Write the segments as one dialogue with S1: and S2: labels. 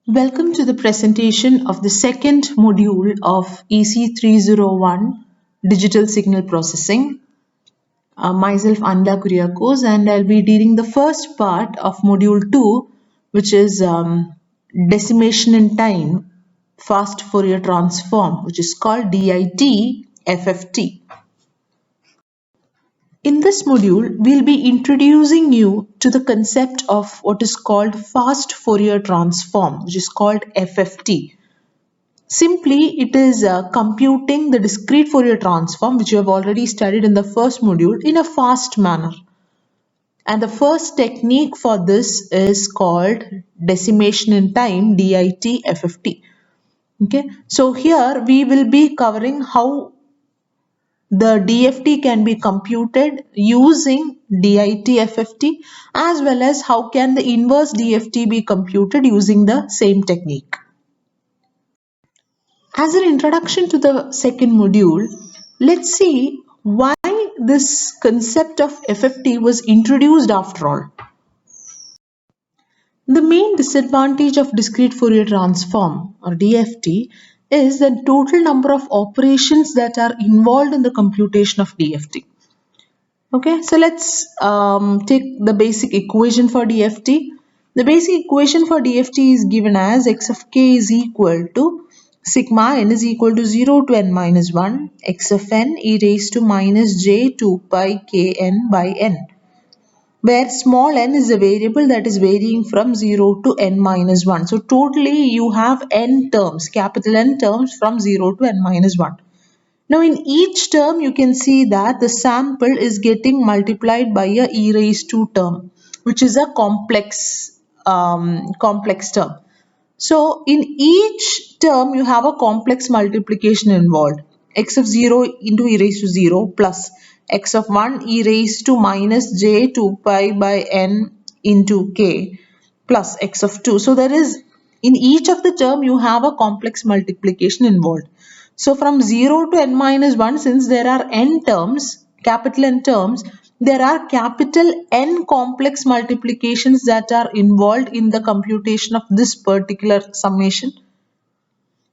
S1: Welcome to the presentation of the second module of EC301 Digital Signal Processing. Myself Anla Kuriakos, and I'll be dealing the first part of module 2, which is decimation in time fast Fourier transform, which is called DIT FFT. In this module, we'll be introducing you to the concept of what is called fast Fourier transform, which is called FFT. Simply, it is computing the discrete Fourier transform, which you have already studied in the first module, in a fast manner. And the first technique for this is called decimation in time, DIT FFT. Okay, so here we will be covering how the DFT can be computed using DIT FFT, as well as how can the inverse DFT be computed using the same technique. As an introduction to the second module, let's see why this concept of FFT was introduced after all. The main disadvantage of discrete Fourier transform or DFT is the total number of operations that are involved in the computation of DFT. Okay, so let's take the basic equation for DFT. The basic equation for DFT is given as x of k is equal to sigma n is equal to 0 to n minus 1 x of n e raised to minus j 2 pi k n by n, where small n is a variable that is varying from 0 to n minus 1. So totally you have n terms, capital N terms from 0 to n minus 1. Now in each term you can see that the sample is getting multiplied by a e raised to term, which is a complex term. So in each term you have a complex multiplication involved. X of 0 into e raised to 0 plus x of 1 e raised to minus j 2 pi by n into k plus x of 2. So there is, in each of the term you have a complex multiplication involved. So from 0 to n minus 1, since there are n terms, capital N terms, there are capital N complex multiplications that are involved in the computation of this particular summation.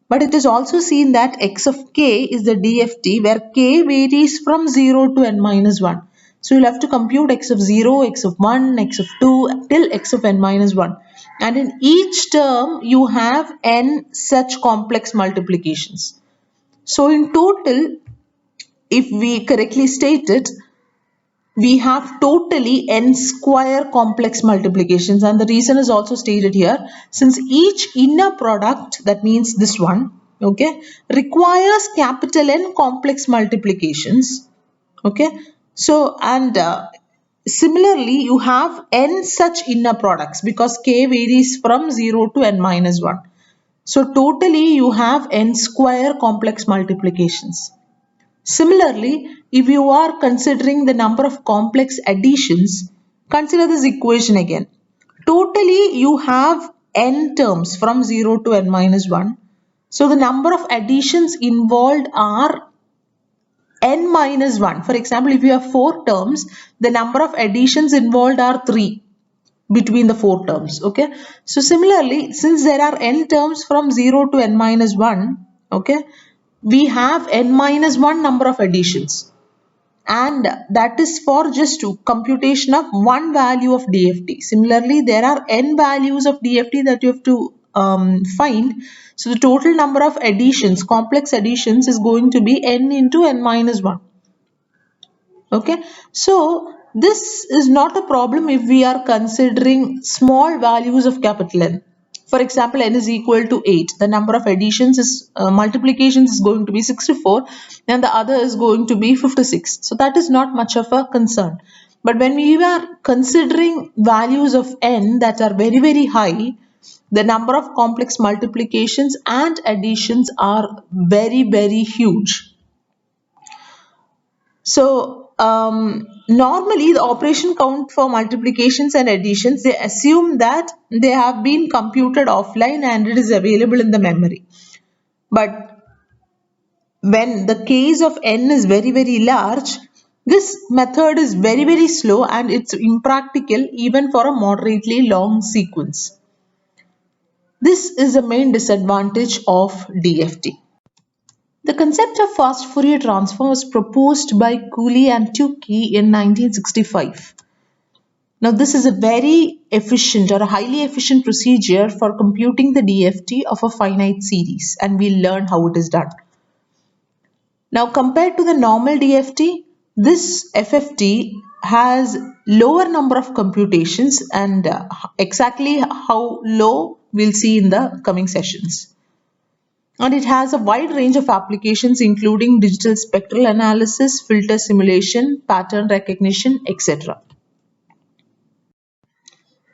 S1: But it is also seen that x of k is the DFT where k varies from 0 to n minus 1. So you'll have to compute x of 0, x of 1, x of 2 till x of n minus 1. And in each term you have n such complex multiplications. So in total, if we correctly state it, we have totally n square complex multiplications, and the reason is also stated here. Since each inner product, that means this one, okay, requires capital N complex multiplications, okay. So and similarly you have n such inner products because k varies from 0 to n minus 1. So totally you have n square complex multiplications. Similarly, if you are considering the number of complex additions, consider this equation again. Totally you have n terms from 0 to n minus 1. So the number of additions involved are n minus 1. For example, if you have 4 terms, the number of additions involved are 3 between the 4 terms. Okay. So similarly, since there are n terms from 0 to n minus 1, okay, we have n minus 1 number of additions, and that is for just computation of one value of DFT. Similarly, there are n values of DFT that you have to find. So the total number of additions, complex additions, is going to be n into n minus 1. Okay, so this is not a problem if we are considering small values of capital N. For example, n is equal to 8. The number of additions is multiplications is going to be 64 and the other is going to be 56. So that is not much of a concern. But when we are considering values of n that are very, very high, the number of complex multiplications and additions are very, very huge. So normally the operation count for multiplications and additions, they assume that they have been computed offline and it is available in the memory. But when the case of n is very, very large, this method is very, very slow and it's impractical even for a moderately long sequence. This is the main disadvantage of DFT. The concept of fast Fourier transform was proposed by Cooley and Tukey in 1965. Now, this is a very efficient or a highly efficient procedure for computing the DFT of a finite series, and we'll learn how it is done. Now, compared to the normal DFT, this FFT has lower number of computations, and exactly how low we'll see in the coming sessions. And it has a wide range of applications including digital spectral analysis, filter simulation, pattern recognition, etc.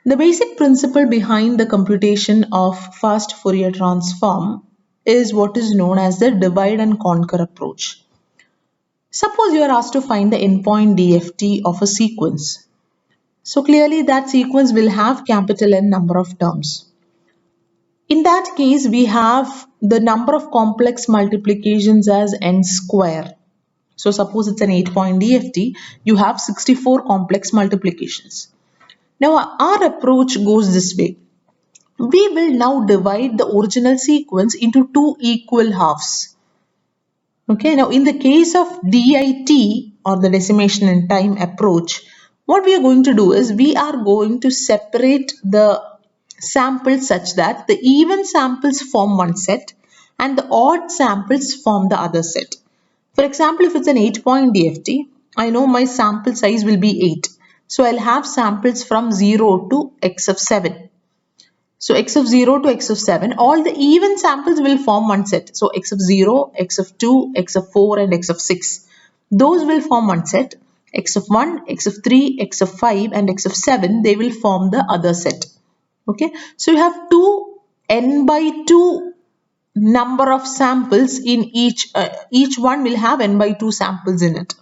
S1: The basic principle behind the computation of fast Fourier transform is what is known as the divide and conquer approach. Suppose you are asked to find the endpoint DFT of a sequence. So clearly that sequence will have capital N number of terms. In that case, we have the number of complex multiplications as n square. So suppose it's an 8-point DFT, you have 64 complex multiplications. Now our approach goes this way. We will now divide the original sequence into two equal halves. Okay, now in the case of DIT or the decimation in time approach, what we are going to do is we are going to separate the samples such that the even samples form one set and the odd samples form the other set. For example, if it's an 8-point DFT, I know my sample size will be 8. So I'll have samples from 0 to x of 7. So x of 0 to x of 7, all the even samples will form one set. So x of 0, x of 2, x of 4 and x of 6. Those will form one set. X of 1, x of 3, x of 5 and x of 7, they will form the other set. Okay, so you have two n by 2 number of samples in each one will have n by 2 samples in it.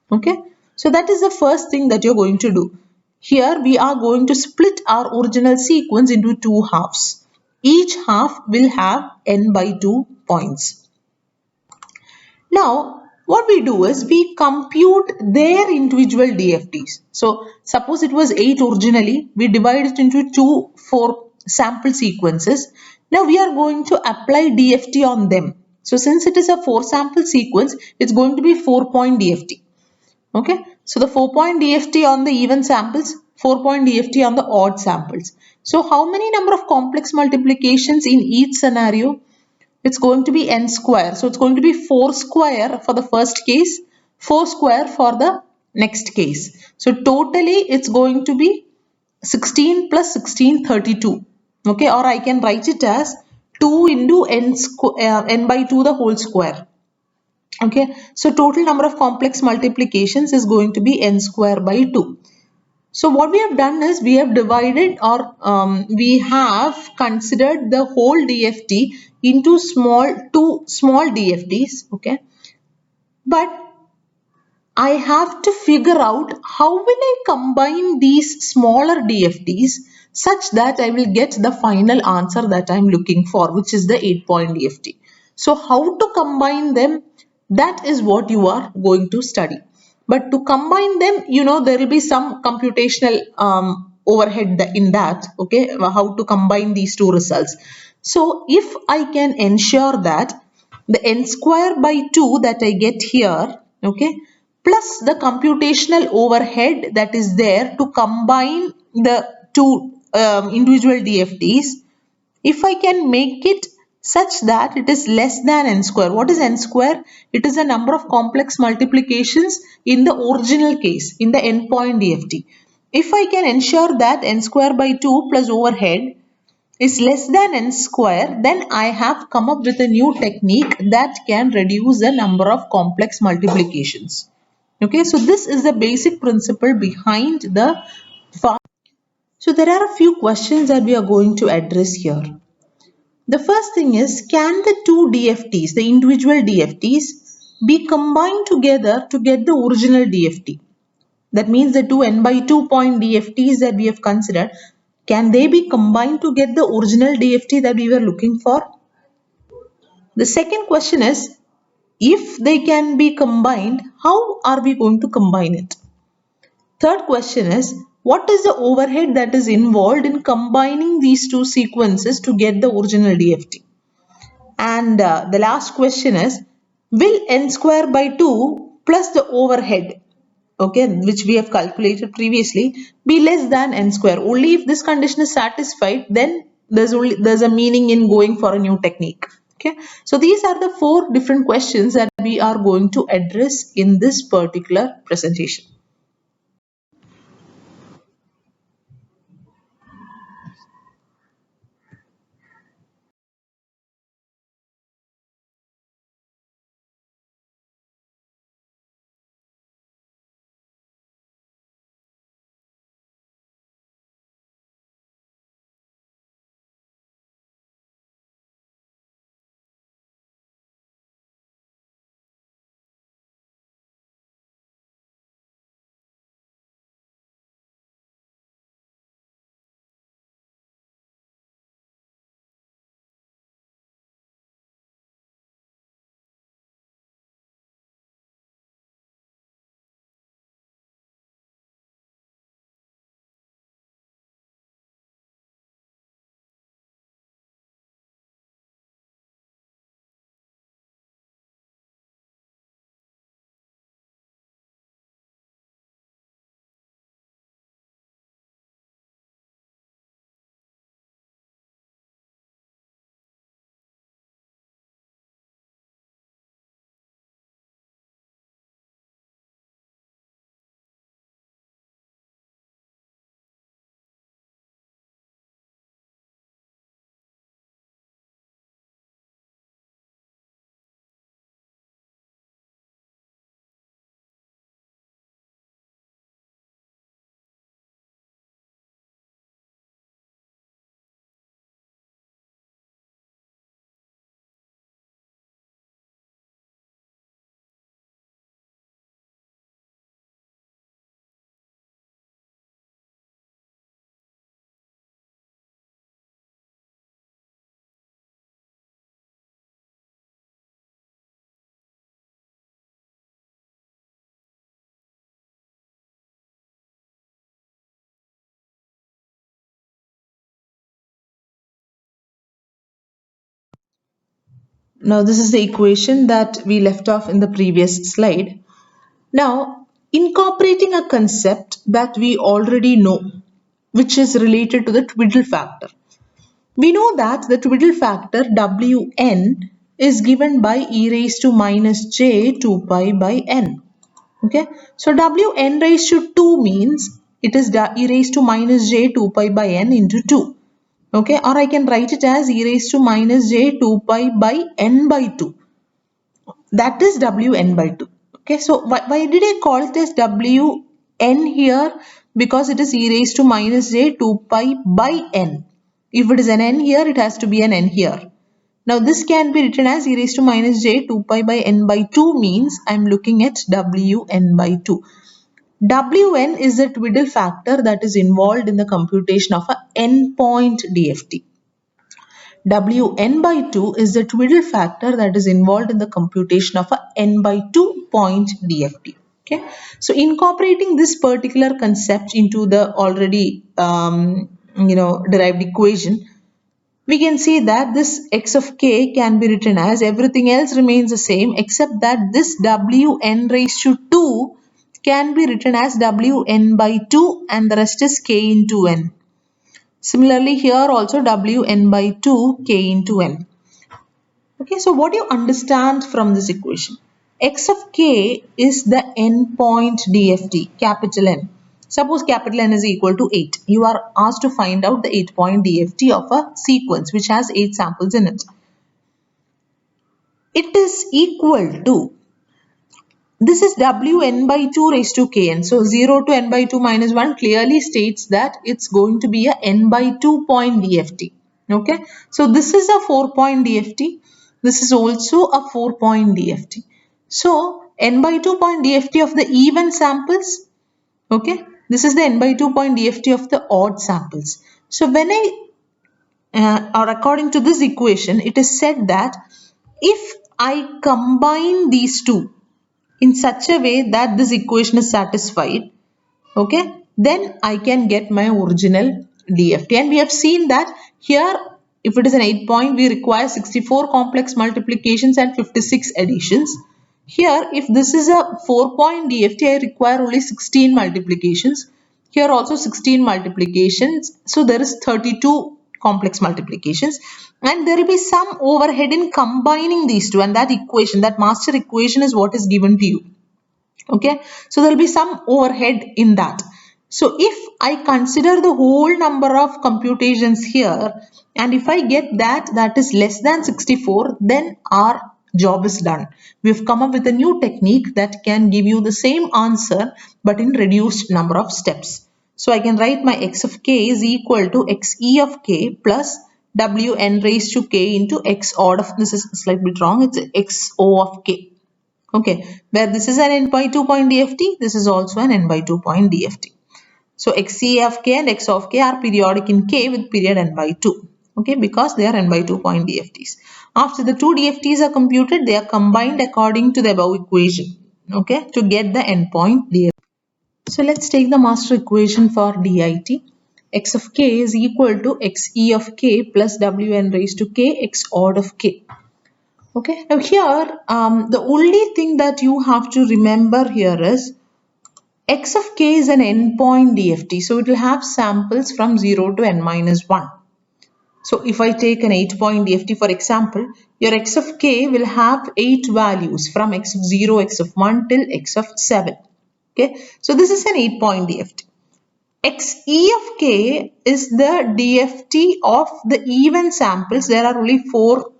S1: Okay, so that is the first thing that you're going to do. Here we are going to split our original sequence into two halves. Each half will have n by 2 points. Now what we do is we compute their individual DFTs. So suppose it was 8 originally, we divide it into 4 sample sequences. Now we are going to apply DFT on them. So since it is a 4 sample sequence, it's going to be 4-point DFT. Okay, so the 4-point DFT on the even samples, 4-point DFT on the odd samples. So how many number of complex multiplications in each scenario? It's going to be n square. So it's going to be 4 square for the first case, 4 square for the next case. So totally it's going to be 16 plus 16, 32. Okay, or I can write it as 2 into n by 2 the whole square. Okay, so total number of complex multiplications is going to be n square by 2. So what we have done is we have divided or we have considered the whole DFT into two small DFTs. Okay, but I have to figure out how will I combine these smaller DFTs such that I will get the final answer that I'm looking for, which is the 8-point DFT. So how to combine them, that is what you are going to study. But to combine them, there will be some computational overhead in that, okay, how to combine these two results. So if I can ensure that the n square by 2 that I get here, okay, plus the computational overhead that is there to combine the two individual DFTs, if I can make it such that it is less than n square. What is n square? It is the number of complex multiplications in the original case, in the endpoint DFT. If I can ensure that n square by 2 plus overhead is less than n square, then I have come up with a new technique that can reduce the number of complex multiplications. Okay, so this is the basic principle behind the fast. So there are a few questions that we are going to address here. The first thing is, can the two DFTs, the individual DFTs, be combined together to get the original DFT? That means the two n by 2 point DFTs that we have considered, can they be combined to get the original DFT that we were looking for? The second question is, if they can be combined, how are we going to combine it? Third question is, What is the overhead that is involved in combining these two sequences to get the original DFT? And the last question is, will n square by 2 plus the overhead, okay, which we have calculated previously, be less than n square? Only if this condition is satisfied, then there's a meaning in going for a new technique. Okay, so these are the four different questions that we are going to address in this particular presentation. Now, this is the equation that we left off in the previous slide. Now, incorporating a concept that we already know, which is related to the twiddle factor. We know that the twiddle factor Wn is given by e raised to minus j 2 pi by n. Okay, so Wn raised to 2 means it is e raised to minus j 2 pi by n into 2. Okay, or I can write it as e raised to minus j 2 pi by n by 2. That is Wn by 2. Okay, so why did I call it as Wn here? Because it is e raised to minus j 2 pi by n. If it is an n here, it has to be an n here. Now this can be written as e raised to minus j 2 pi by n by 2 means I am looking at Wn by 2. Wn is the twiddle factor that is involved in the computation of a n-point DFT. Wn by 2 is the twiddle factor that is involved in the computation of a n by 2 point DFT. Okay, so incorporating this particular concept into the already derived equation, we can see that this x of k can be written as everything else remains the same except that this Wn raised to 2 can be written as Wn by 2 and the rest is k into n. Similarly, here also Wn by 2 k into n. Okay, so what do you understand from this equation? X of k is the n-point DFT, capital N. Suppose capital N is equal to 8. You are asked to find out the 8-point DFT of a sequence which has 8 samples in it. It is equal to, this is Wn by 2 raised to kn. So 0 to n by 2 minus 1 clearly states that it's going to be a n by 2 point DFT. Okay, so this is a 4-point DFT. This is also a 4-point DFT. So n by 2 point DFT of the even samples. Okay, this is the n by 2 point DFT of the odd samples. So when or according to this equation, it is said that if I combine these two in such a way that this equation is satisfied, okay, then I can get my original DFT. And we have seen that here, if it is an 8 point, we require 64 complex multiplications and 56 additions. Here, if this is a 4 point DFT, I require only 16 multiplications. Here also 16 multiplications. So there is 32 complex multiplications, and there will be some overhead in combining these two, and that equation, that master equation, is what is given to you. Okay, so there will be some overhead in that. So if I consider the whole number of computations here, and if I get that is less than 64, then our job is done. We've come up with a new technique that can give you the same answer but in reduced number of steps. So I can write my x of k is equal to xe of k plus wn raised to k into x odd of, this is slightly wrong, it's xo of k. Okay, where this is an n by 2 point DFT, this is also an n by 2 point DFT. So xc of k and x of k are periodic in k with period n by 2. Okay, because they are n by 2 point DFTs. After the two DFTs are computed, they are combined according to the above equation. Okay, to get the endpoint DFT. So let's take the master equation for DIT. X of k is equal to xe of k plus wn raised to k x odd of k. Okay, now here the only thing that you have to remember here is x of k is an endpoint DFT, so it will have samples from 0 to n minus 1. So if I take an 8-point DFT, for example, your x of k will have 8 values from x of 0, x of 1 till x of 7. Okay, so this is an 8-point DFT. Xe of k is the DFT of the even samples. There are only 4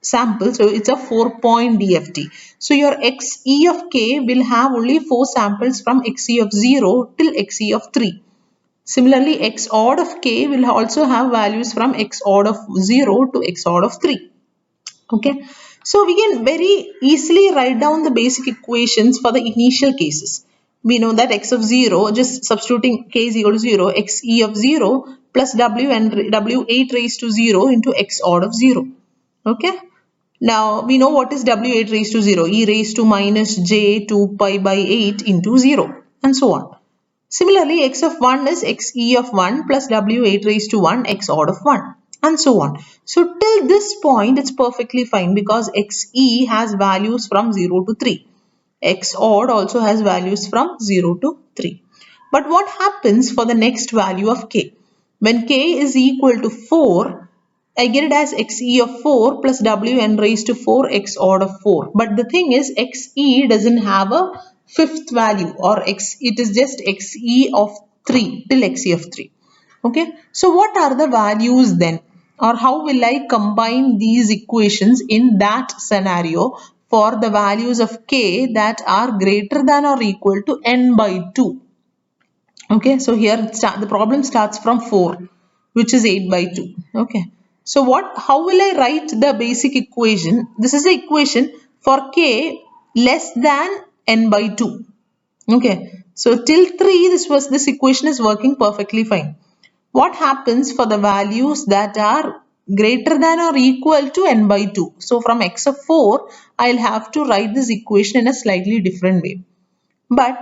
S1: samples, so it's a 4-point DFT. So your xe of k will have only 4 samples from xe of 0 till xe of 3. Similarly, x odd of k will also have values from x odd of 0 to x odd of 3. Okay, so we can very easily write down the basic equations for the initial cases. We know that x of 0, just substituting k is equal to 0, xe of 0 plus w and w8 raised to 0 into x odd of 0. Okay, now we know what is w8 raised to 0, e raised to minus j 2 pi by 8 into 0, and so on. Similarly, x of 1 is xe of 1 plus w8 raised to 1 x odd of 1, and so on. So till this point it's perfectly fine because xe has values from 0 to 3. X odd also has values from 0 to 3. But what happens for the next value of k? When k is equal to 4, I get it as xe of 4 plus wn raised to 4 x odd of 4. But the thing is, xe doesn't have a fifth value, or it is just xe of 3 till xe of 3. Okay, so what are the values then, or how will I combine these equations in that scenario for the values of k that are greater than or equal to n by 2? Okay, so here the problem starts from 4, which is 8 by 2. Okay, so how will I write the basic equation? This is the equation for k less than n by 2. Okay, so till 3 this equation is working perfectly fine. What happens for the values that are greater than or equal to n by 2? So from x of 4, I'll have to write this equation in a slightly different way. But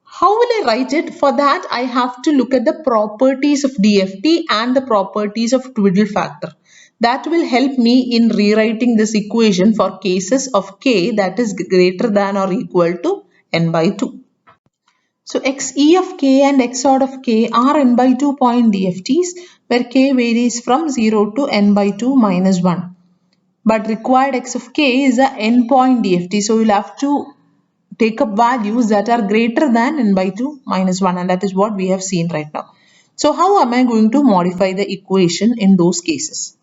S1: how will I write it? For that, I have to look at the properties of DFT and the properties of twiddle factor. That will help me in rewriting this equation for cases of k that is greater than or equal to n by 2. So xe of k and x odd of k are n by 2 point DFTs where k varies from 0 to n by 2 minus 1. But required x of k is a n point DFT. So you'll have to take up values that are greater than n by 2 minus 1, and that is what we have seen right now. So how am I going to modify the equation in those cases?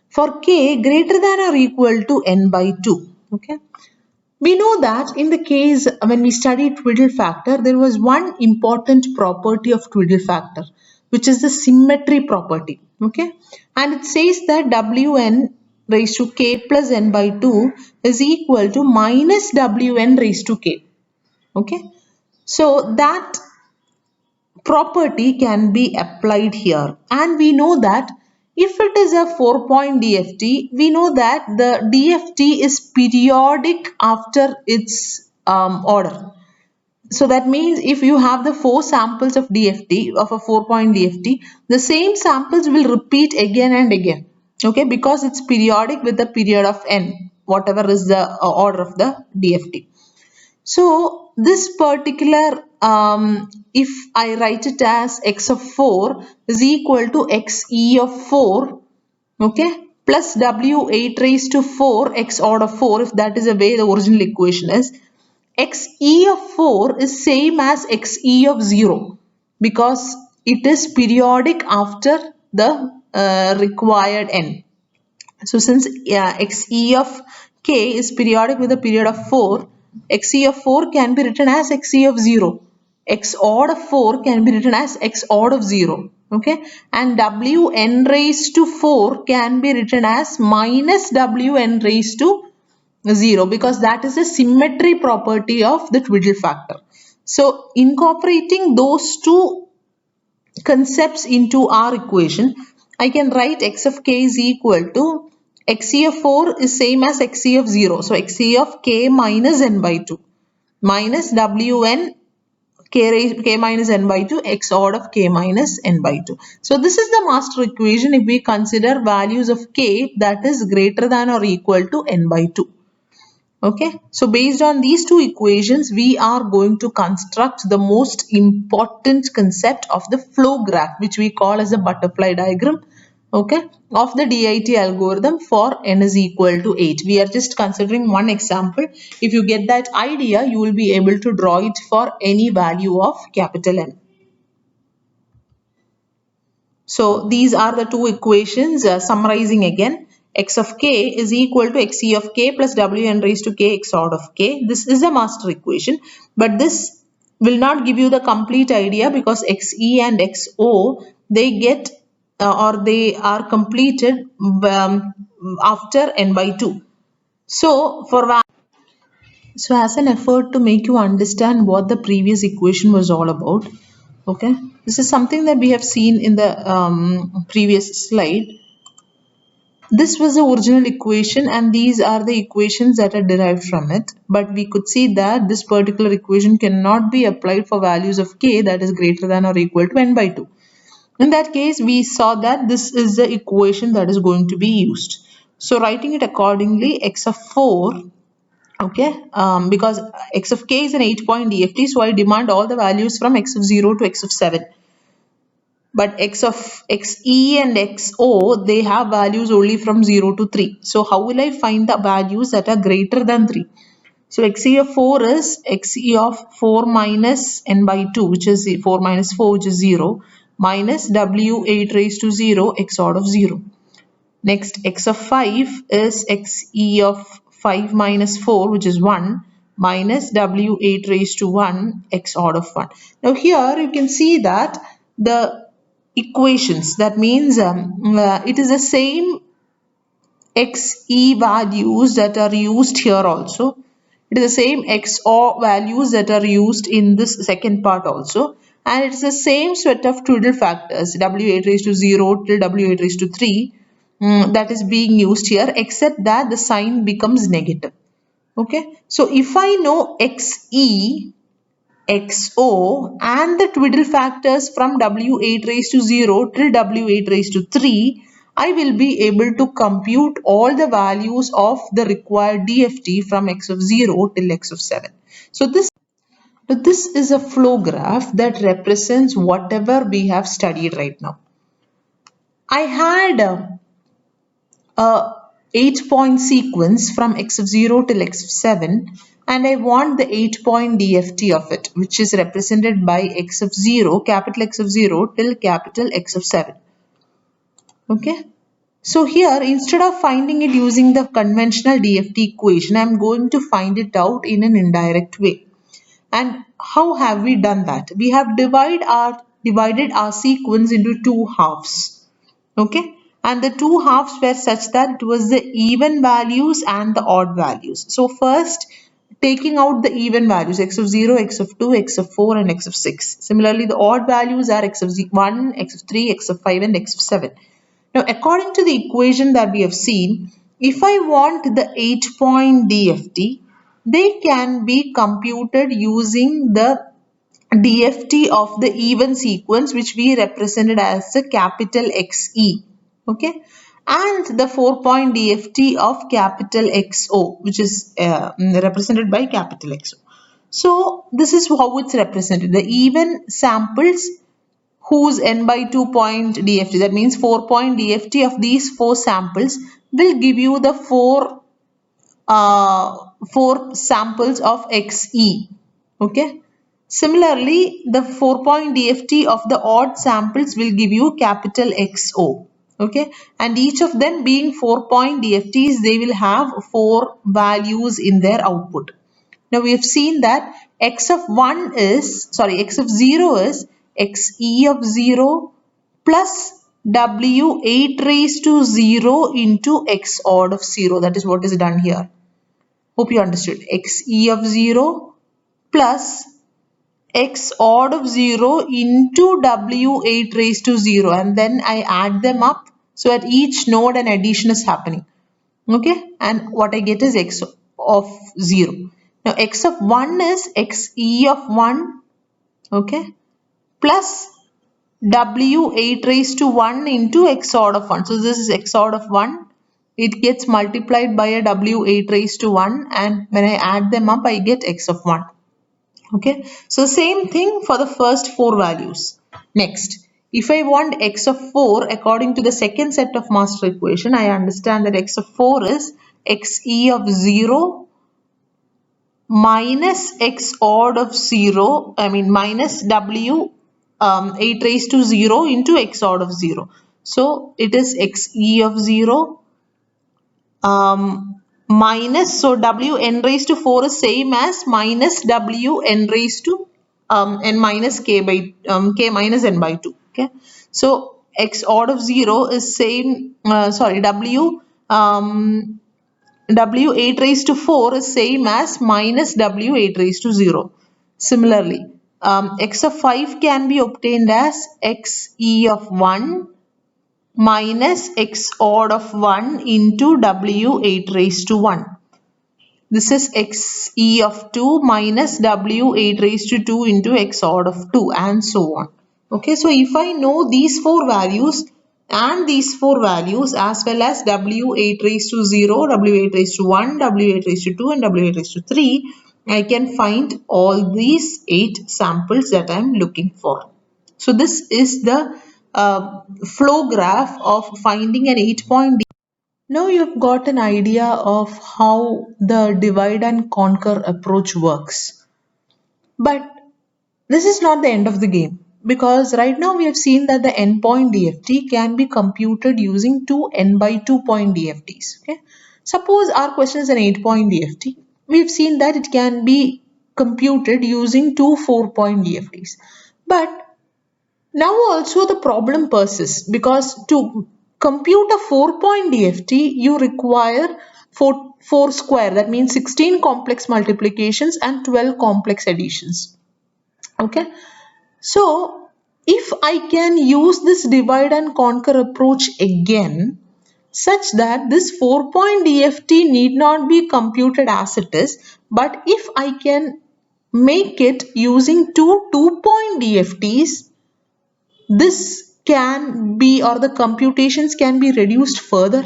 S1: For k greater than or equal to n by 2, okay, we know that in the case when we studied twiddle factor, there was one important property of twiddle factor, which is the symmetry property. Okay, and it says that wn raised to k plus n by 2 is equal to minus wn raised to k. Okay, so that property can be applied here, and we know that if it is a 4-point DFT, we know that the DFT is periodic after its order. So that means if you have the 4 samples of DFT, of a 4-point DFT, the same samples will repeat again and again. Okay, because it's periodic with the period of n, whatever is the order of the DFT. So this particular, if I write it as x of 4 is equal to xe of 4, okay, plus w8 raised to 4 x odd of 4, if that is the way the original equation is, xe of 4 is same as xe of 0 because it is periodic after the required n. So since xe of k is periodic with a period of 4, xe of 4 can be written as xe of 0. X odd of 4 can be written as x odd of 0. Okay, and wn raised to 4 can be written as minus wn raised to 0 because that is a symmetry property of the twiddle factor. So incorporating those two concepts into our equation, I can write x of k is equal to xe of 4 is same as xe of 0. So xe of k minus n by 2 minus wn k minus n by 2 x odd of k minus n by 2. So this is the master equation if we consider values of k that is greater than or equal to n by 2. Okay, so based on these two equations, we are going to construct the most important concept of the flow graph, which we call as a butterfly diagram, okay, of the DIT algorithm for n is equal to 8. We are just considering one example. If you get that idea, you will be able to draw it for any value of capital N. So these are the two equations. Summarizing again, x of k is equal to xe of k plus wn raised to k x odd of k. This is a master equation, but this will not give you the complete idea because xe and xo, they get or they are completed after n by 2. So so as an effort to make you understand what the previous equation was all about, okay, this is something that we have seen in the previous slide. This was the original equation and these are the equations that are derived from it. But we could see that this particular equation cannot be applied for values of k that is greater than or equal to n by 2. In that case, we saw that this is the equation that is going to be used. So writing it accordingly, x of 4, okay, because x of k is an 8-point DFT, so I demand all the values from x of 0 to x of 7. But x of xe and xo, they have values only from 0 to 3. So how will I find the values that are greater than 3? So xe of 4 is xe of 4 minus n by 2, which is 4 minus 4, which is 0, minus w8 raised to 0 x odd of 0. Next, x of 5 is xe of 5 minus 4, which is 1, minus w8 raised to 1 x odd of 1. Now here you can see that the equations, that means it is the same xe values that are used here also. It is the same xo values that are used in this second part also. And it is the same set of twiddle factors, w8 raised to 0 till w8 raised to 3, that is being used here, except that the sign becomes negative. Okay, so if I know xe, xo and the twiddle factors from w8 raised to 0 till w8 raised to 3, I will be able to compute all the values of the required DFT from x of 0 till x of 7. So this is a flow graph that represents whatever we have studied right now. I had a 8-point sequence from x of 0 till x of 7 and I want the 8-point DFT of it, which is represented by x of 0, capital X of 0 till capital X of 7. Okay. So here, instead of finding it using the conventional DFT equation, I am going to find it out in an indirect way. And how have we done that? We have divided our sequence into two halves. Okay, and the two halves were such that it was the even values and the odd values. So first, taking out the even values, x of 0, x of 2, x of 4 and x of 6. Similarly, the odd values are x of 1, x of 3, x of 5 and x of 7. Now according to the equation that we have seen, if I want the 8-point DFT, they can be computed using the DFT of the even sequence, which we represented as a capital XE. Okay, and the 4-point DFT of capital XO, which is represented by capital XO. So this is how it's represented. The even samples whose n by 2 point DFT, that means 4-point DFT of these 4 samples, will give you the 4 samples of XE. Okay. Similarly, the 4-point DFT of the odd samples will give you capital XO. Okay. And each of them being 4-point DFTs, they will have 4 values in their output. Now we have seen that x of 0 is xe of 0 plus w 8 raised to 0 into x odd of 0. That is what is done here. Hope you understood. Xe of 0 plus x odd of 0 into w8 raised to 0, and then I add them up. So at each node an addition is happening. Okay, and what I get is x of 0. Now x of 1 is xe of 1, okay, plus w8 raised to 1 into x odd of 1. So this is x odd of 1. It gets multiplied by a w8 raised to 1, and when I add them up I get x of 1. Okay, so same thing for the first 4 values. Next, if I want x of 4 according to the second set of master equation, I understand that x of 4 is xe of 0 minus x odd of 0, minus w 8 raised to 0 into x odd of 0. So it is xe of 0 minus, so w n raised to 4 is same as minus w n raised to n minus k by k minus n by 2. Okay, so x odd of 0 is same, w 8 raised to 4 is same as minus w 8 raised to 0. Similarly, x of 5 can be obtained as xe of 1 minus x odd of 1 into w8 raised to 1. This is xe of 2 minus w8 raised to 2 into x odd of 2, and so on. Okay, so if I know these 4 values and these 4 values as well as w8 raised to 0, w8 raised to 1, w8 raised to 2 and w8 raised to 3, I can find all these 8 samples that I am looking for. So this is the flow graph of finding an 8-point. Now you've got an idea of how the divide and conquer approach works. But this is not the end of the game, because right now we have seen that the n-point DFT can be computed using two n by 2 point DFTs. Okay? Suppose our question is an 8-point DFT. We've seen that it can be computed using two 4-point DFTs. But now also the problem persists, because to compute a 4-point DFT, you require 4 square, that means 16 complex multiplications and 12 complex additions. Okay, so if I can use this divide and conquer approach again, such that this 4-point DFT need not be computed as it is, but if I can make it using two 2-point DFTs, this can be, or the computations can be reduced further.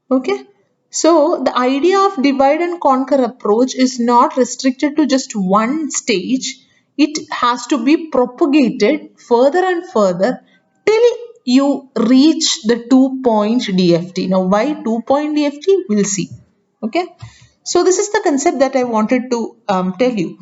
S1: Okay, so the idea of divide and conquer approach is not restricted to just one stage. It has to be propagated further and further till you reach the 2-point DFT. Now why 2-point DFT, we'll see. Okay, so this is the concept that I wanted to tell you.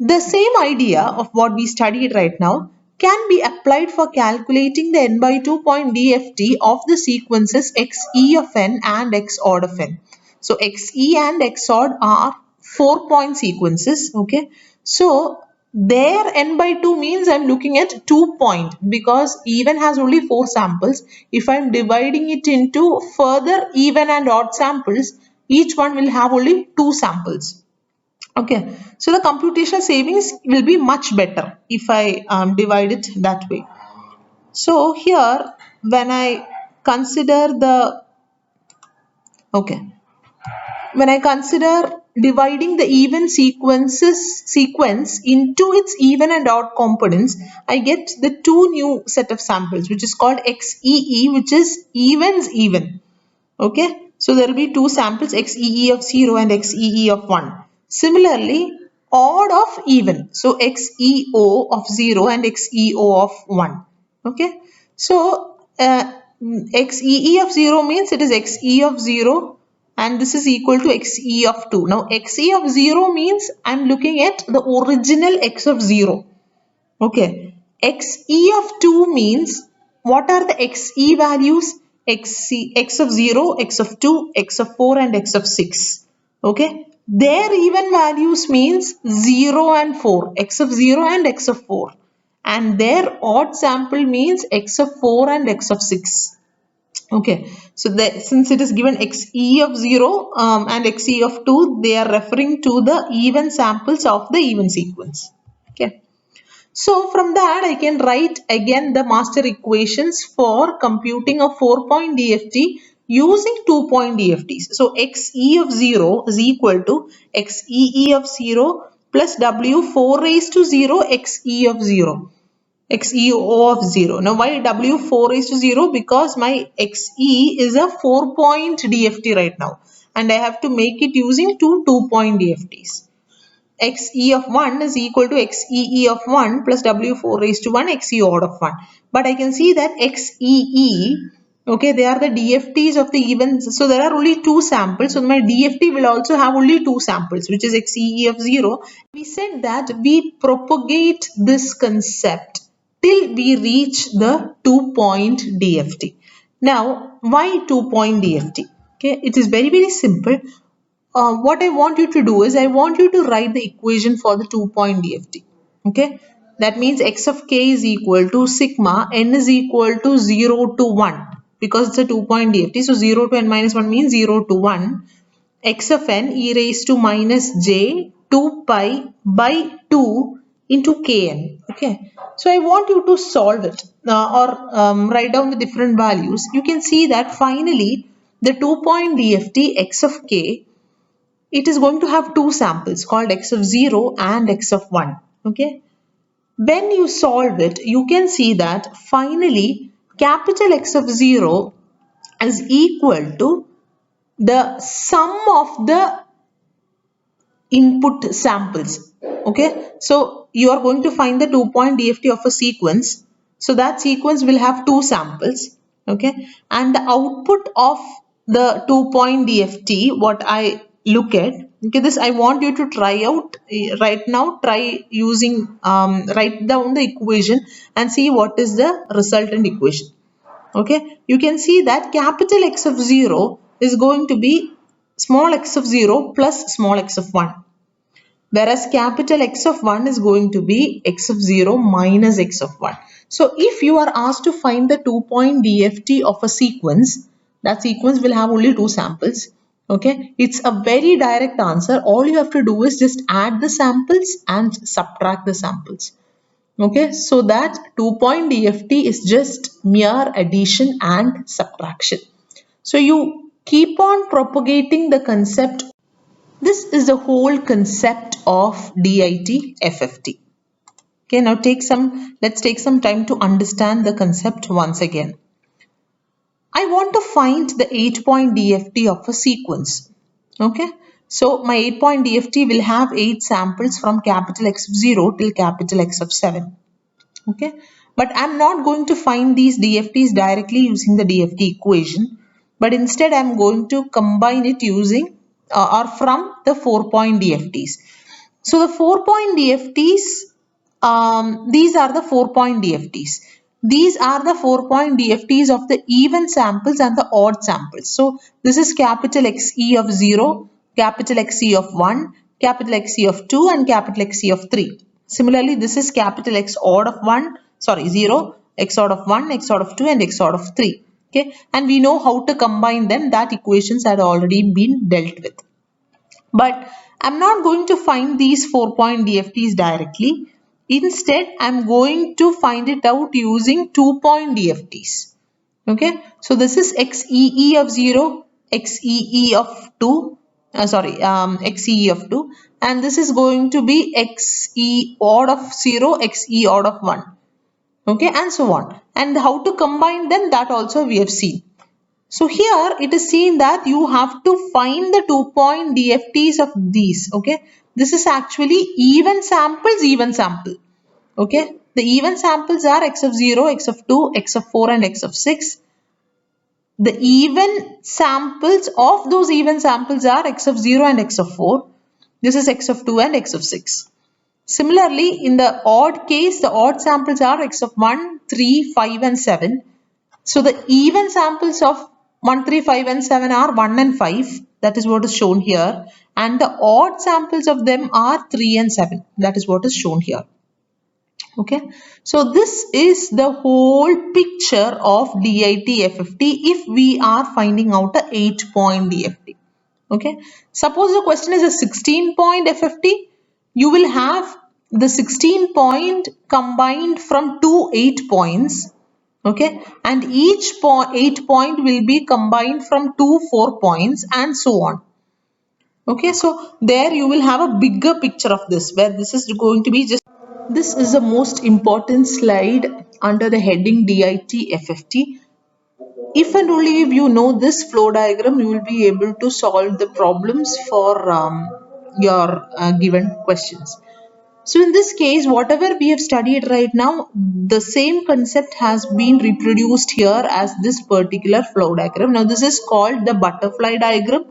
S1: The same idea of what we studied right now can be applied for calculating the n by 2 point DFT of the sequences xe of n and x odd of n. So xe and x odd are 4-point sequences. Okay, so their n by 2 means I'm looking at 2 point, because even has only 4 samples. If I'm dividing it into further even and odd samples, each one will have only 2 samples. Okay, so the computational savings will be much better if I divide it that way. So here, when I consider the, okay, when I consider dividing the even sequence into its even and odd components, I get the two new set of samples, which is called XEE, which is evens even. Okay, so there will be two samples, XEE of 0 and XEE of 1. Similarly, odd of even, so XEO of 0 and XEO of 1. Okay, so XEE of 0 means it is XE of 0 and this is equal to XE of 2. Now XE of 0 means I am looking at the original X of 0. Okay. XE of 2 means what are the XE values? X of 0, X of 2, X of 4 and X of 6. Okay. Their even values means 0 and 4. X of 0 and X of 4. And their odd sample means X of 4 and X of 6. Okay, so since it is given XE of 0 and XE of 2, they are referring to the even samples of the even sequence. Okay. So from that I can write again the master equations for computing a 4-point DFT using 2-point DFTs. So XE of 0 is equal to XEE of 0 plus W4 raised to 0 XE of 0. XEO of 0. Now why W4 raised to 0? Because my XE is a 4-point DFT right now and I have to make it using two 2-point DFTs. XE of 1 is equal to XEE of 1 plus W4 raised to 1 XE odd of 1. But I can see that XEE, okay, they are the DFTs of the evens. So there are only two samples. So my DFT will also have only two samples, which is XEE of 0. We said that we propagate this concept till we reach the 2-point DFT. Now, why 2-point DFT? Okay, it is very, very simple. What I want you to do is I want you to write the equation for the 2-point DFT. Okay, that means x of k is equal to sigma n is equal to 0 to 1 because it's a 2-point DFT. So 0 to n minus 1 means 0 to 1. X of n e raised to minus j 2 pi by 2 into kn. Okay, so I want you to solve it or write down the different values. You can see that finally the 2-point DFT x of k, it is going to have two samples called x of 0 and x of 1. Okay. When you solve it, you can see that finally capital X of 0 is equal to the sum of the input samples. Okay. So you are going to find the 2-point DFT of a sequence. So that sequence will have two samples. Okay. And the output of the 2-point DFT, what I look at, okay, this I want you to try out right now. Try using, write down the equation and see what is the resultant equation. Okay. You can see that capital X of 0 is going to be small x of 0 plus small x of 1. Whereas capital X of 1 is going to be x of 0 minus x of 1. So if you are asked to find the 2-point DFT of a sequence, that sequence will have only two samples. Okay, it's a very direct answer. All you have to do is just add the samples and subtract the samples. Okay, so that 2-point DFT is just mere addition and subtraction. So you keep on propagating the concept. This is the whole concept of DIT FFT. Okay, now let's take some time to understand the concept once again. I want to find the 8-point DFT of a sequence. Okay, so my 8-point DFT will have 8 samples from capital X of 0 till capital X of 7. Okay, but I'm not going to find these DFTs directly using the DFT equation, but instead I'm going to combine it using or from the 4-point DFTs. So the 4-point DFTs, these are the 4-point DFTs. These are the 4-point DFTs of the even samples and the odd samples. So this is capital XE of 0, capital XE of 1, capital XE of 2 and capital XE of 3. Similarly, this is capital X odd of 0, X odd of 1, X odd of 2 and X odd of 3. Okay, and we know how to combine them. That equations had already been dealt with. But I'm not going to find these 4-point DFTs directly. Instead, I'm going to find it out using 2-point DFTs. Okay, so this is XEE of 0, XEE of 2, XE of 2, and this is going to be XE odd of 0, XE odd of 1. Okay, and so on. And how to combine them, that also we have seen. So here it is seen that you have to find the 2-point DFTs of these. Okay, this is actually even samples, even sample. Okay, the even samples are x of 0, x of 2, x of 4 and x of 6. The even samples of those even samples are x of 0 and x of 4. This is x of 2 and x of 6. Similarly, in the odd case, the odd samples are x of 1, 3, 5 and 7. So the even samples of 1, 3, 5 and 7 are 1 and 5. That is what is shown here. And the odd samples of them are 3 and 7. That is what is shown here. Okay, so this is the whole picture of DIT FFT if we are finding out a 8-point DFT. Okay, suppose the question is a 16-point FFT, you will have the 16 point combined from two 8 points. Okay, and each 8 point will be combined from two 4 points and so on. Okay, so there you will have a bigger picture of this, where this is going to be just. This is the most important slide under the heading DIT FFT. If and only if you know this flow diagram, you will be able to solve the problems for your given questions. So in this case, whatever we have studied right now, the same concept has been reproduced here as this particular flow diagram. Now this is called the butterfly diagram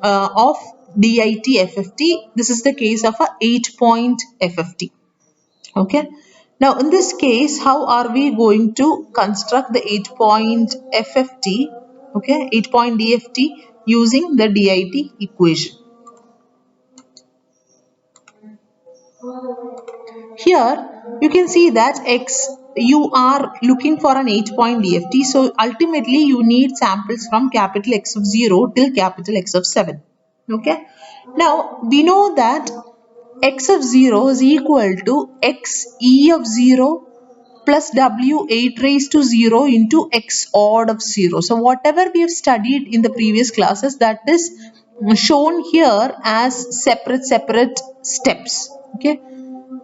S1: of DIT FFT. This is the case of a 8-point FFT. Okay. Now in this case, how are we going to construct the 8-point FFT? Okay, 8-point DFT using the DIT equation. Here you can see that you are looking for an 8-point DFT. So ultimately you need samples from capital X of 0 till capital X of 7. Okay. Now we know that x of 0 is equal to x e of 0 plus w 8 raised to 0 into x odd of 0. So whatever we have studied in the previous classes, that is shown here as separate steps. Okay,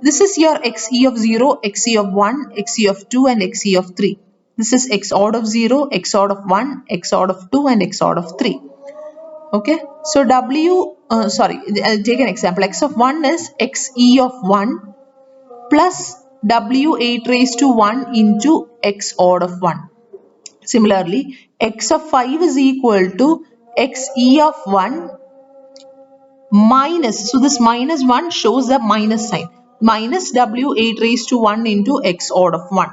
S1: this is your xe of 0, xe of 1, xe of 2 and xe of 3. This is x odd of 0, x odd of 1, x odd of 2 and x odd of 3. Okay, so I'll take an example. X of 1 is xe of 1 plus w 8 raised to 1 into x odd of 1. Similarly, x of 5 is equal to xe of 1 minus, so this minus 1 shows the minus sign, minus w 8 raised to 1 into x odd of 1.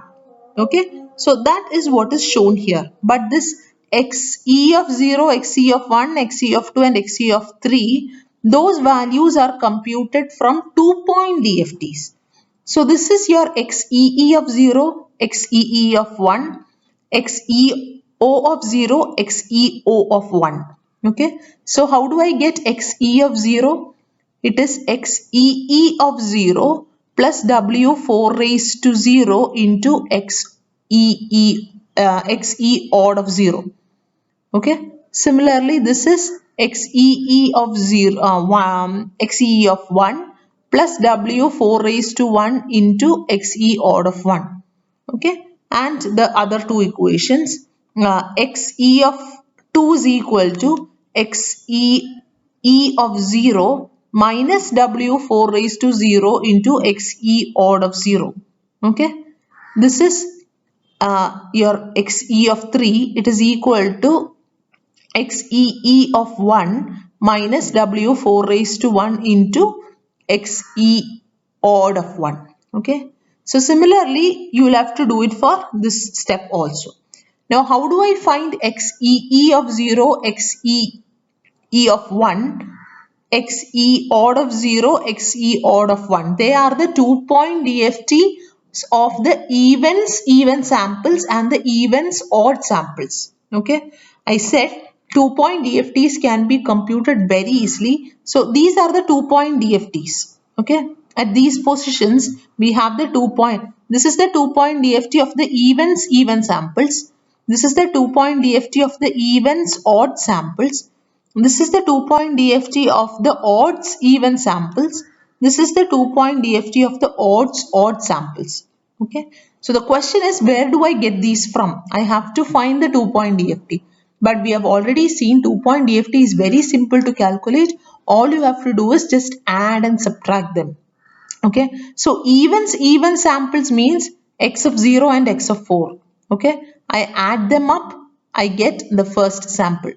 S1: Okay, so that is what is shown here. But this xe of 0, xe of 1, xe of 2 and xe of 3, those values are computed from 2-point DFTs. So this is your xee of 0, xee of 1, xeo of 0, xeo of 1. Okay, so how do I get xe of 0? It is xee of 0 plus w 4 raised to 0 into xe odd of 0. Okay, similarly this is xee of 0, xee of 1 plus w 4 raised to 1 into xe odd of 1. Okay, and the other two equations, xe of 2 is equal to xe of 0 minus w 4 raised to 0 into xe odd of 0. Okay, this is your xe of 3. It is equal to xee of 1 minus w 4 raised to 1 into xe odd of 1. Okay, so similarly you will have to do it for this step also. Now how do I find xee of 0, xee of 1, xe odd of 0, xe odd of 1? They are the 2-point DFT of the even samples and the evens odd samples. Okay, I said 2-point DFTs can be computed very easily. So these are the 2-point DFTs. Okay, at these positions we have the 2-point. This is the 2-point DFT of the even samples. This is the 2-point DFT of the evens odd samples. This is the 2-point DFT of the odds even samples. This is the 2-point DFT of the odds odd samples. Okay. So the question is, where do I get these from? I have to find the 2-point DFT. But we have already seen 2-point DFT is very simple to calculate. All you have to do is just add and subtract them. Okay. So even samples means x of 0 and x of 4. Okay. I add them up. I get the first sample.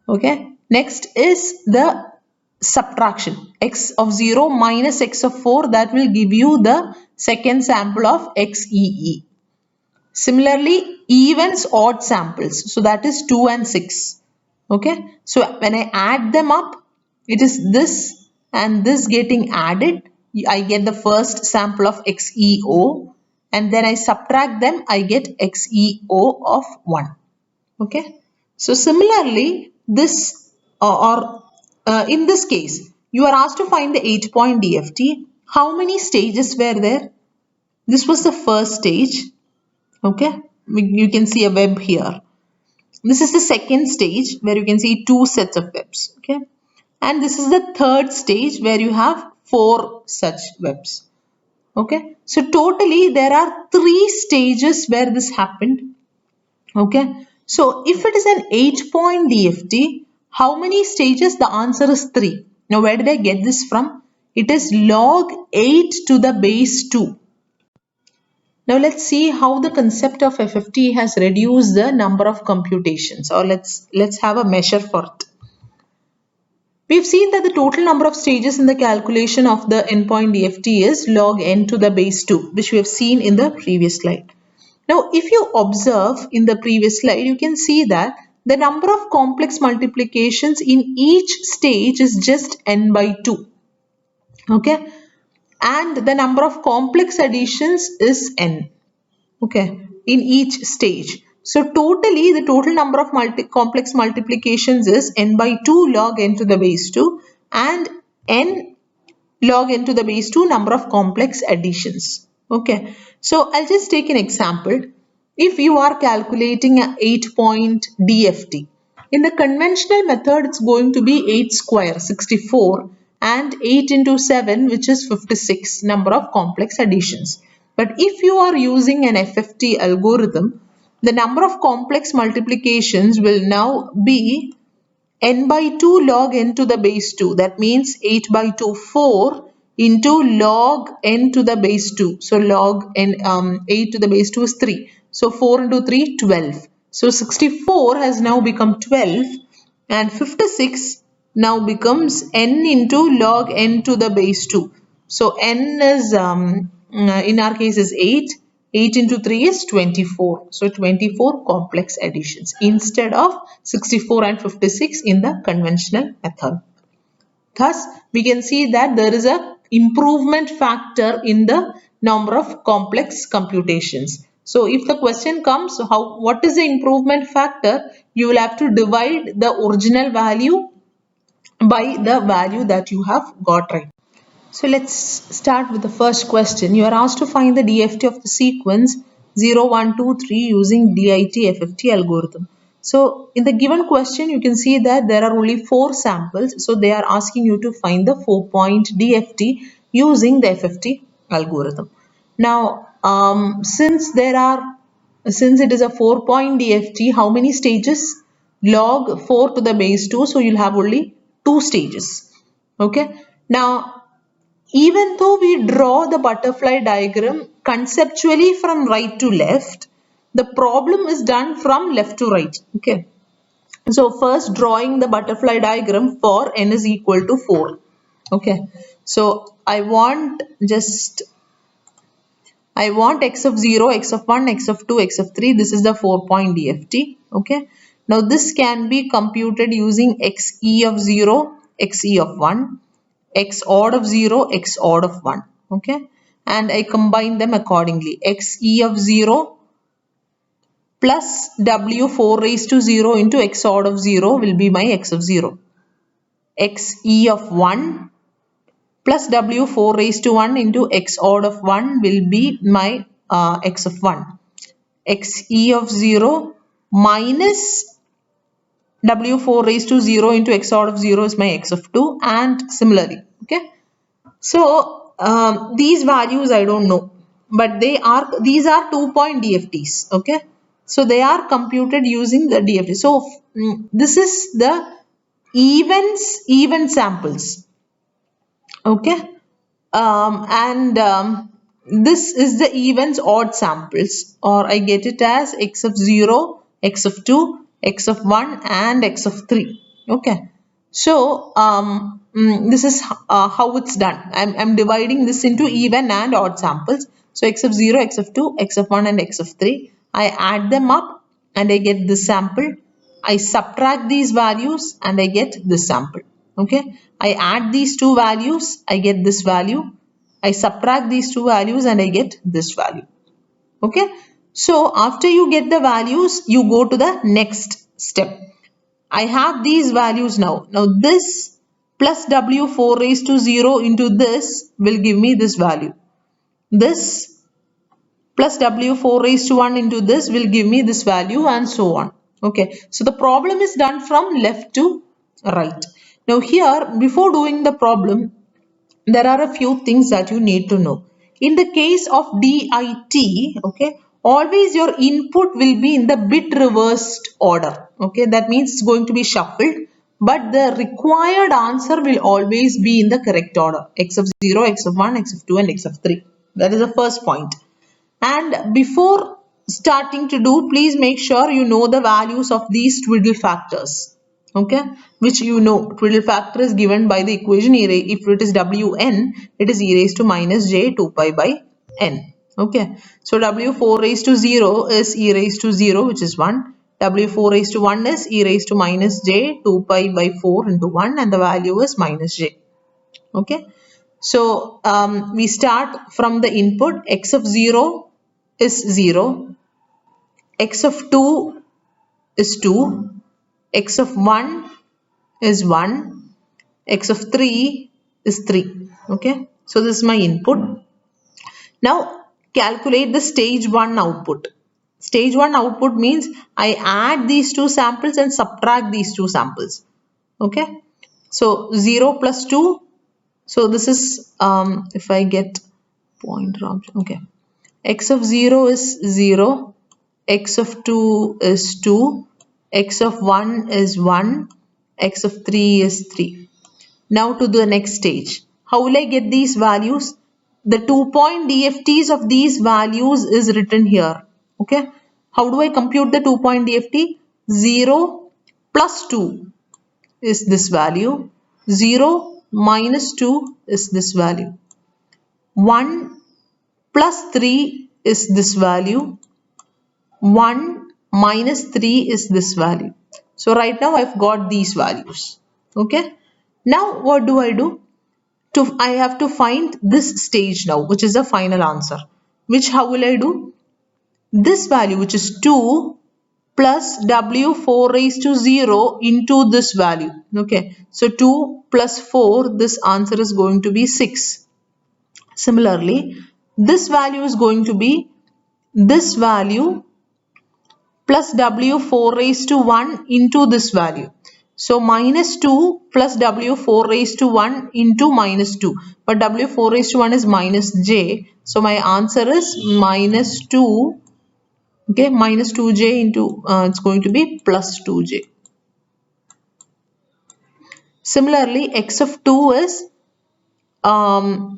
S1: Okay. Next is the subtraction. X of 0 minus x of 4, that will give you the second sample of XEE. Similarly, evens odd samples. So that is 2 and 6. Okay. So when I add them up, it is this and this getting added. I get the first sample of XEO, and then I subtract them. I get XEO of 1. Okay. So similarly, this in this case, you are asked to find the 8-point DFT. How many stages were there? This was the first stage. Okay. You can see a web here. This is the second stage where you can see 2 sets of webs. Okay. And this is the third stage where you have 4 such webs. Okay. So totally there are 3 stages where this happened. Okay. So if it is an 8-point DFT, how many stages? The answer is 3. Now where did I get this from? It is log 8 to the base 2. Now let's see how the concept of FFT has reduced the number of computations, or let's have a measure for it. We've seen that the total number of stages in the calculation of the n-point DFT is log n to the base 2, which we have seen in the previous slide. Now, if you observe in the previous slide, you can see that the number of complex multiplications in each stage is just n by 2. Okay. And the number of complex additions is n. Okay. In each stage. So totally the total number of complex multiplications is n by 2 log n to the base 2 and n log n to the base 2 number of complex additions. Okay. So I'll just take an example. If you are calculating an 8-point DFT, in the conventional method, it's going to be 8 square, 64, and 8 into 7, which is 56 number of complex additions. But if you are using an FFT algorithm, the number of complex multiplications will now be n by 2 log n to the base 2. That means 8 by 2, 4 into log n to the base 2. So log n 8 to the base 2 is 3. So 4 into 3, 12. So 64 has now become 12 and 56 now becomes n into log n to the base 2. So n is in our case is 8. 8 into 3 is 24. So 24 complex additions instead of 64 and 56 in the conventional method. Thus, we can see that there is a improvement factor in the number of complex computations. So if the question comes, what is the improvement factor? You will have to divide the original value by the value that you have got right. So let's start with the first question. You are asked to find the DFT of the sequence 0, 1, 2, 3 using DIT FFT algorithm. So in the given question, you can see that there are only 4 samples. So they are asking you to find the 4-point DFT using the FFT algorithm. Now, since it is a 4-point DFT, how many stages? Log 4 to the base 2. So you'll have only 2 stages. Okay. Now, even though we draw the butterfly diagram conceptually from right to left, the problem is done from left to right. Okay. So first drawing the butterfly diagram for n is equal to 4. Okay. So I want x of 0, x of 1, x of 2, x of 3. This is the 4-point DFT. Okay. Now this can be computed using xe of 0, xe of 1. X odd of 0, x odd of 1. Okay. And I combine them accordingly. Xe of 0 plus w4 raised to 0 into x odd of 0 will be my x of 0. Xe of 1 plus w4 raised to 1 into x odd of 1 will be my x of 1. Xe of 0 minus w4 raised to 0 into x out of 0 is my x of 2, and similarly. Okay. So these values I don't know, but these are 2-point DFTs. Okay. So they are computed using the DFT. So this is the even samples. Okay. And this is the evens odd samples, or I get it as x of 0, x of 2, x of 1 and x of 3. Okay. So this is how it's done. I'm dividing this into even and odd samples. So x of 0, x of 2, x of 1 and x of 3. I add them up and I get this sample. I subtract these values and I get this sample. Okay. I add these two values, I get this value. I subtract these two values and I get this value. Okay. So after you get the values, you go to the next step. I have these values now. Now this plus w4 raised to 0 into this will give me this value. This plus w4 raised to 1 into this will give me this value, and so on. Okay, so the problem is done from left to right. Now here, before doing the problem, there are a few things that you need to know. In the case of DIT, okay, always your input will be in the bit reversed order. Okay, that means it's going to be shuffled, but the required answer will always be in the correct order: x of 0, x of 1, x of 2 and x of 3. That is the first point. And before starting to do, please make sure you know the values of these twiddle factors. Okay, which you know, twiddle factor is given by the equation if it is Wn, it is e raised to minus j 2 pi by n. Okay, so w4 raised to 0 is e raised to 0, which is 1. w4 raised to 1 is e raised to minus j 2 pi by 4 into 1, and the value is minus j. Okay, so we start from the input. X of 0 is 0, x of 2 is 2, x of 1 is 1, x of 3 is 3. Okay, so this is my input. Now calculate the stage 1 output. Stage 1 output means I add these two samples and subtract these two samples. Okay, so 0 plus 2. So this is if I get pointer option. Okay, x of 0 is 0, x of 2 is 2, x of 1 is 1, x of 3 is 3. Now to the next stage. How will I get these values? The 2-point DFTs of these values is written here. Okay. How do I compute the 2-point DFT? 0 plus 2 is this value. 0 minus 2 is this value. 1 plus 3 is this value. 1 minus 3 is this value. So right now I've got these values. Okay. Now what do I do? I have to find this stage now, which is the final answer. Which how will I do? This value, which is 2 plus w4 raised to 0 into this value. Okay. So 2 plus 4, this answer is going to be 6. Similarly, this value is going to be this value plus w4 raised to 1 into this value. So minus 2 plus w4 raised to 1 into minus 2. But w4 raised to 1 is minus j. So my answer is minus 2. Okay, minus 2j into, it's going to be plus 2j. Similarly, x of 2 is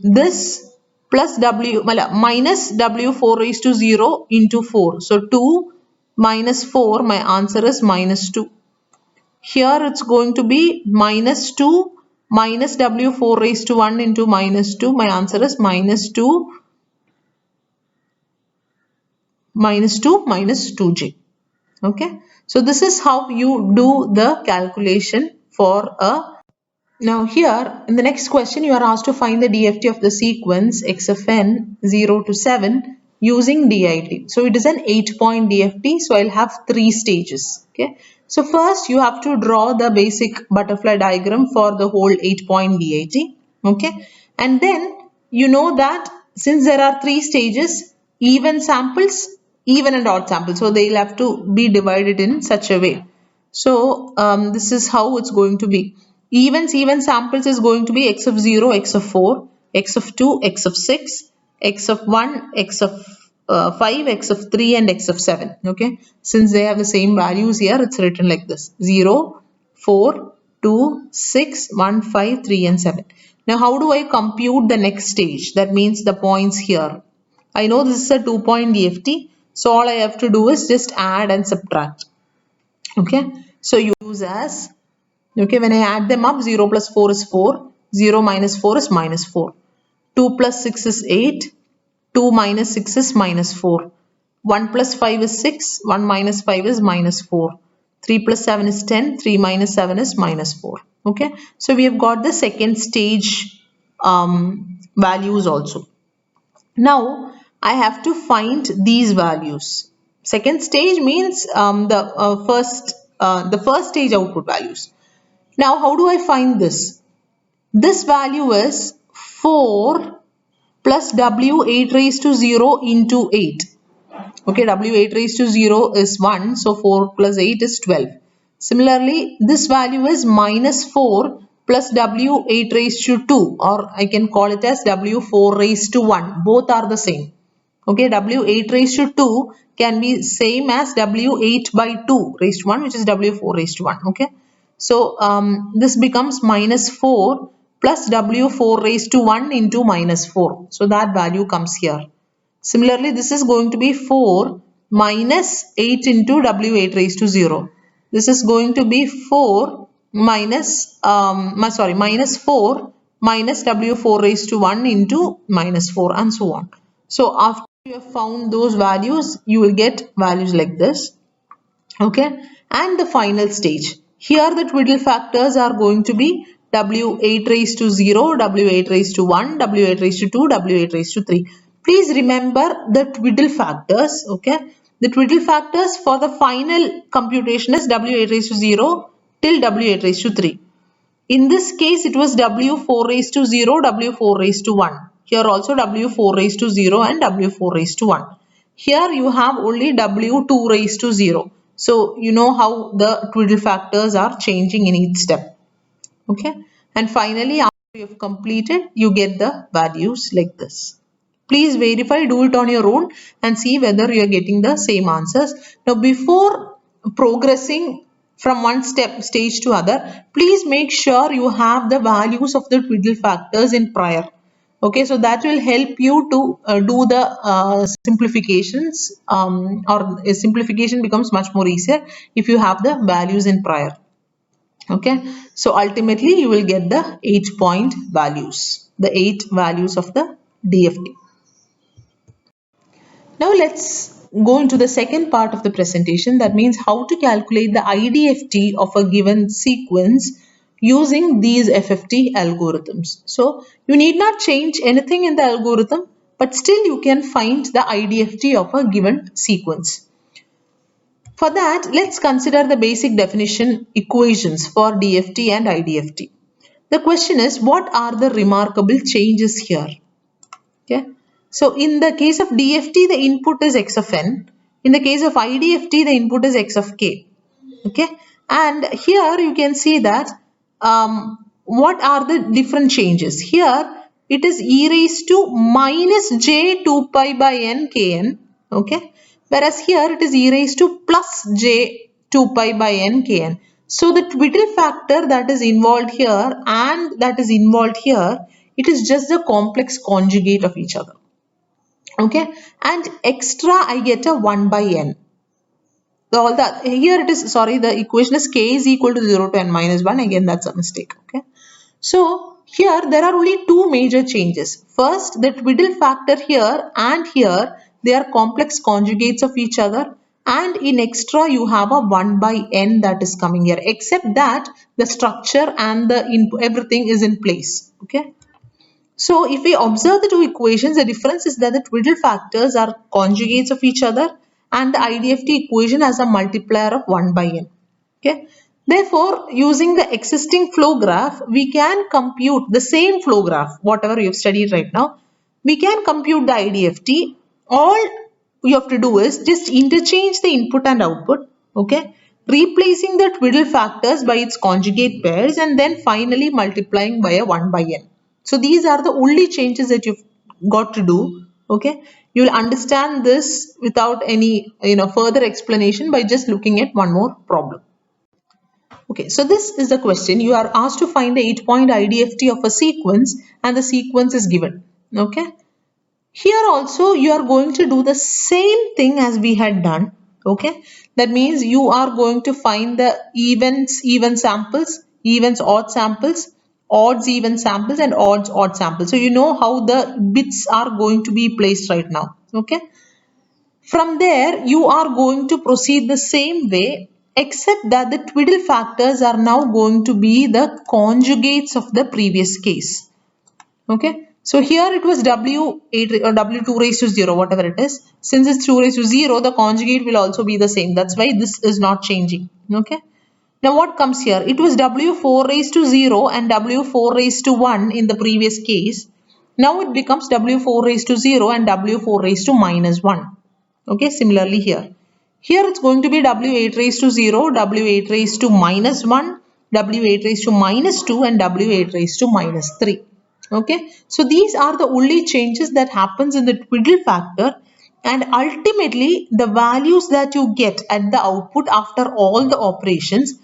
S1: this plus minus w4 raised to 0 into 4. So 2 minus 4, my answer is minus 2. Here it's going to be minus 2 minus w4 raised to 1 into minus 2. My answer is minus 2 minus 2 minus 2j. Okay. So this is how you do the calculation for a. Now here in the next question you are asked to find the DFT of the sequence x of n 0 to 7 using DIT. So it is an 8-point DFT. So I'll have 3 stages. Okay. So first you have to draw the basic butterfly diagram for the whole 8-point DIT. Okay. And then you know that since there are 3 stages, even samples, even and odd samples. So they'll have to be divided in such a way. So this is how it's going to be. Even samples is going to be x of 0, x of 4, x of 2, x of 6, x of 1, x of 5, x of 3 and x of 7. Okay, since they have the same values here, it's written like this: 0, 4, 2, 6, 1, 5, 3 and 7. Now how do I compute the next stage? That means the points here. I know this is a 2-point DFT, so all I have to do is just add and subtract. Okay, so use as, okay, when I add them up, 0 plus 4 is 4, 0 minus 4 is minus 4, 2 plus 6 is 8, 2 minus 6 is minus 4, 1 plus 5 is 6, 1 minus 5 is minus 4, 3 plus 7 is 10, 3 minus 7 is minus 4. Okay, so we have got the second stage values also. Now I have to find these values. Second stage means the first stage output values. Now how do I find this? This value is 4 plus W8 raised to 0 into 8. Okay, W8 raised to 0 is 1, so 4 plus 8 is 12. Similarly, this value is minus 4 plus W8 raised to 2, or I can call it as W4 raised to 1. Both are the same. Okay, W8 raised to 2 can be same as W8 by 2 raised to 1, which is W4 raised to 1. Okay, so this becomes minus 4 plus W4 raised to 1 into minus 4. So that value comes here. Similarly, this is going to be 4 minus 8 into W8 raised to 0. This is going to be 4 minus, minus 4 minus W4 raised to 1 into minus 4 and so on. So after you have found those values, you will get values like this. Okay, and the final stage. Here the twiddle factors are going to be W8 raised to 0, W8 raised to 1, W8 raised to 2, W8 raised to 3. Please remember the twiddle factors. Okay, the twiddle factors for the final computation is W8 raised to 0 till W8 raised to 3. In this case, it was W4 raised to 0, W4 raised to 1. Here also W4 raised to 0 and W4 raised to 1. Here you have only W2 raised to 0. So you know how the twiddle factors are changing in each step. Okay. And finally, after you have completed, you get the values like this. Please verify, do it on your own and see whether you are getting the same answers. Now, before progressing from one stage to other, please make sure you have the values of the twiddle factors in prior. Okay, so that will help you to do the simplifications, or a simplification becomes much more easier if you have the values in prior. Okay, so ultimately you will get the 8-point values, the 8 values of the DFT. Now let's go into the second part of the presentation, that means how to calculate the IDFT of a given sequence using these FFT algorithms. So you need not change anything in the algorithm, but still you can find the IDFT of a given sequence. For that, let's consider the basic definition equations for DFT and IDFT. The question is, what are the remarkable changes here? Okay. So in the case of DFT, the input is x of n. In the case of IDFT, the input is x of k. Okay. And here you can see that what are the different changes. Here it is e raised to minus j 2 pi by n kn. Okay. Whereas here it is e raised to plus j 2 pi by n kn. So the twiddle factor that is involved here and that is involved here, it is just the complex conjugate of each other. Okay, and extra I get a 1 by n. All that here it is, sorry, the equation is k is equal to 0 to n minus 1. Again, that's a mistake. Okay, so here there are only two major changes. First, the twiddle factor here and here, they are complex conjugates of each other, and in extra you have a 1 by n that is coming here, except that the structure and the input, everything is in place. Okay. So if we observe the two equations, the difference is that the twiddle factors are conjugates of each other and the IDFT equation has a multiplier of 1 by n. Okay. Therefore, using the existing flow graph, we can compute the same flow graph, whatever you have studied right now. We can compute the IDFT. All you have to do is just interchange the input and output. Okay. replacing the twiddle factors by its conjugate pairs, and then finally multiplying by a 1 by n. So these are the only changes that you've got to do. Okay, you'll understand this without any further explanation by just looking at one more problem. Okay, so this is the question. You are asked to find the 8-point IDFT of a sequence and the sequence is given. Okay, here also you are going to do the same thing as we had done. Okay, that means you are going to find the evens even samples, evens odd samples, odds even samples, and odds odd samples. So you know how the bits are going to be placed right now. Okay, from there you are going to proceed the same way, except that the twiddle factors are now going to be the conjugates of the previous case. Okay, so here it was W8 or W2 raised to 0, whatever it is. Since it's 2 raised to 0, the conjugate will also be the same. That's why this is not changing. Okay, now what comes here? It was W4 raised to 0 and W4 raised to 1 in the previous case. Now it becomes W4 raised to 0 and W4 raised to minus 1. Okay, similarly here. Here it's going to be W8 raised to 0, W8 raised to minus 1, W8 raised to minus 2, and W8 raised to minus 3. Okay, so these are the only changes that happens in the twiddle factor, and ultimately the values that you get at the output after all the operations,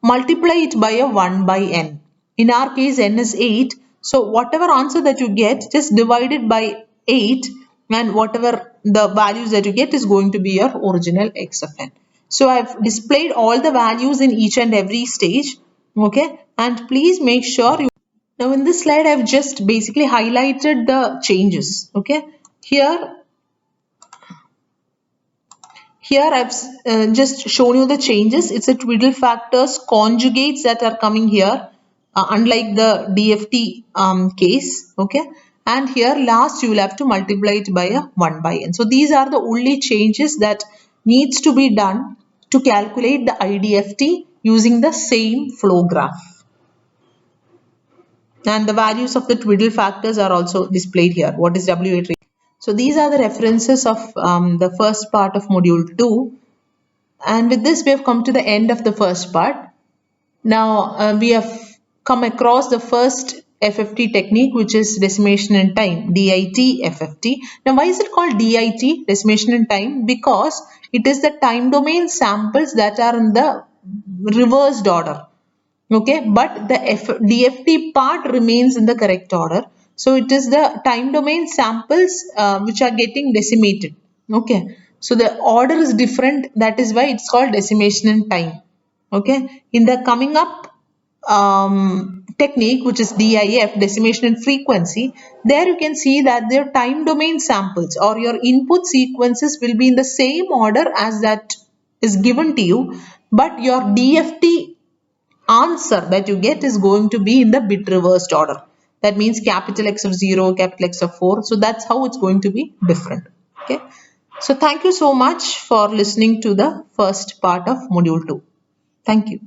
S1: multiply it by a 1 by n. In our case n is 8, so whatever answer that you get, just divide it by 8, and whatever the values that you get is going to be your original x of n. So I've displayed all the values in each and every stage. Okay, and please make sure you. Now in this slide I've just basically highlighted the changes. Okay, here I've just shown you the changes. It's a twiddle factors conjugates that are coming here, unlike the DFT case. Okay, and here last you will have to multiply it by a 1 by n. So these are the only changes that needs to be done to calculate the IDFT using the same flow graph. And the values of the twiddle factors are also displayed here. What is W8? So these are the references of the first part of module 2. And with this we have come to the end of the first part. Now we have come across the first FFT technique, which is decimation in time, DIT FFT. Now why is it called DIT, decimation in time? Because it is the time domain samples that are in the reversed order. Okay, but the DFT part remains in the correct order. So it is the time domain samples which are getting decimated. Okay, so the order is different. That is why it's called decimation in time. Okay, in the coming up technique, which is DIF, decimation in frequency, there you can see that their time domain samples or your input sequences will be in the same order as that is given to you, but your DFT answer that you get is going to be in the bit reversed order. That means capital X of 0, capital X of 4. So that's how it's going to be different. Okay. So thank you so much for listening to the first part of module 2. Thank you.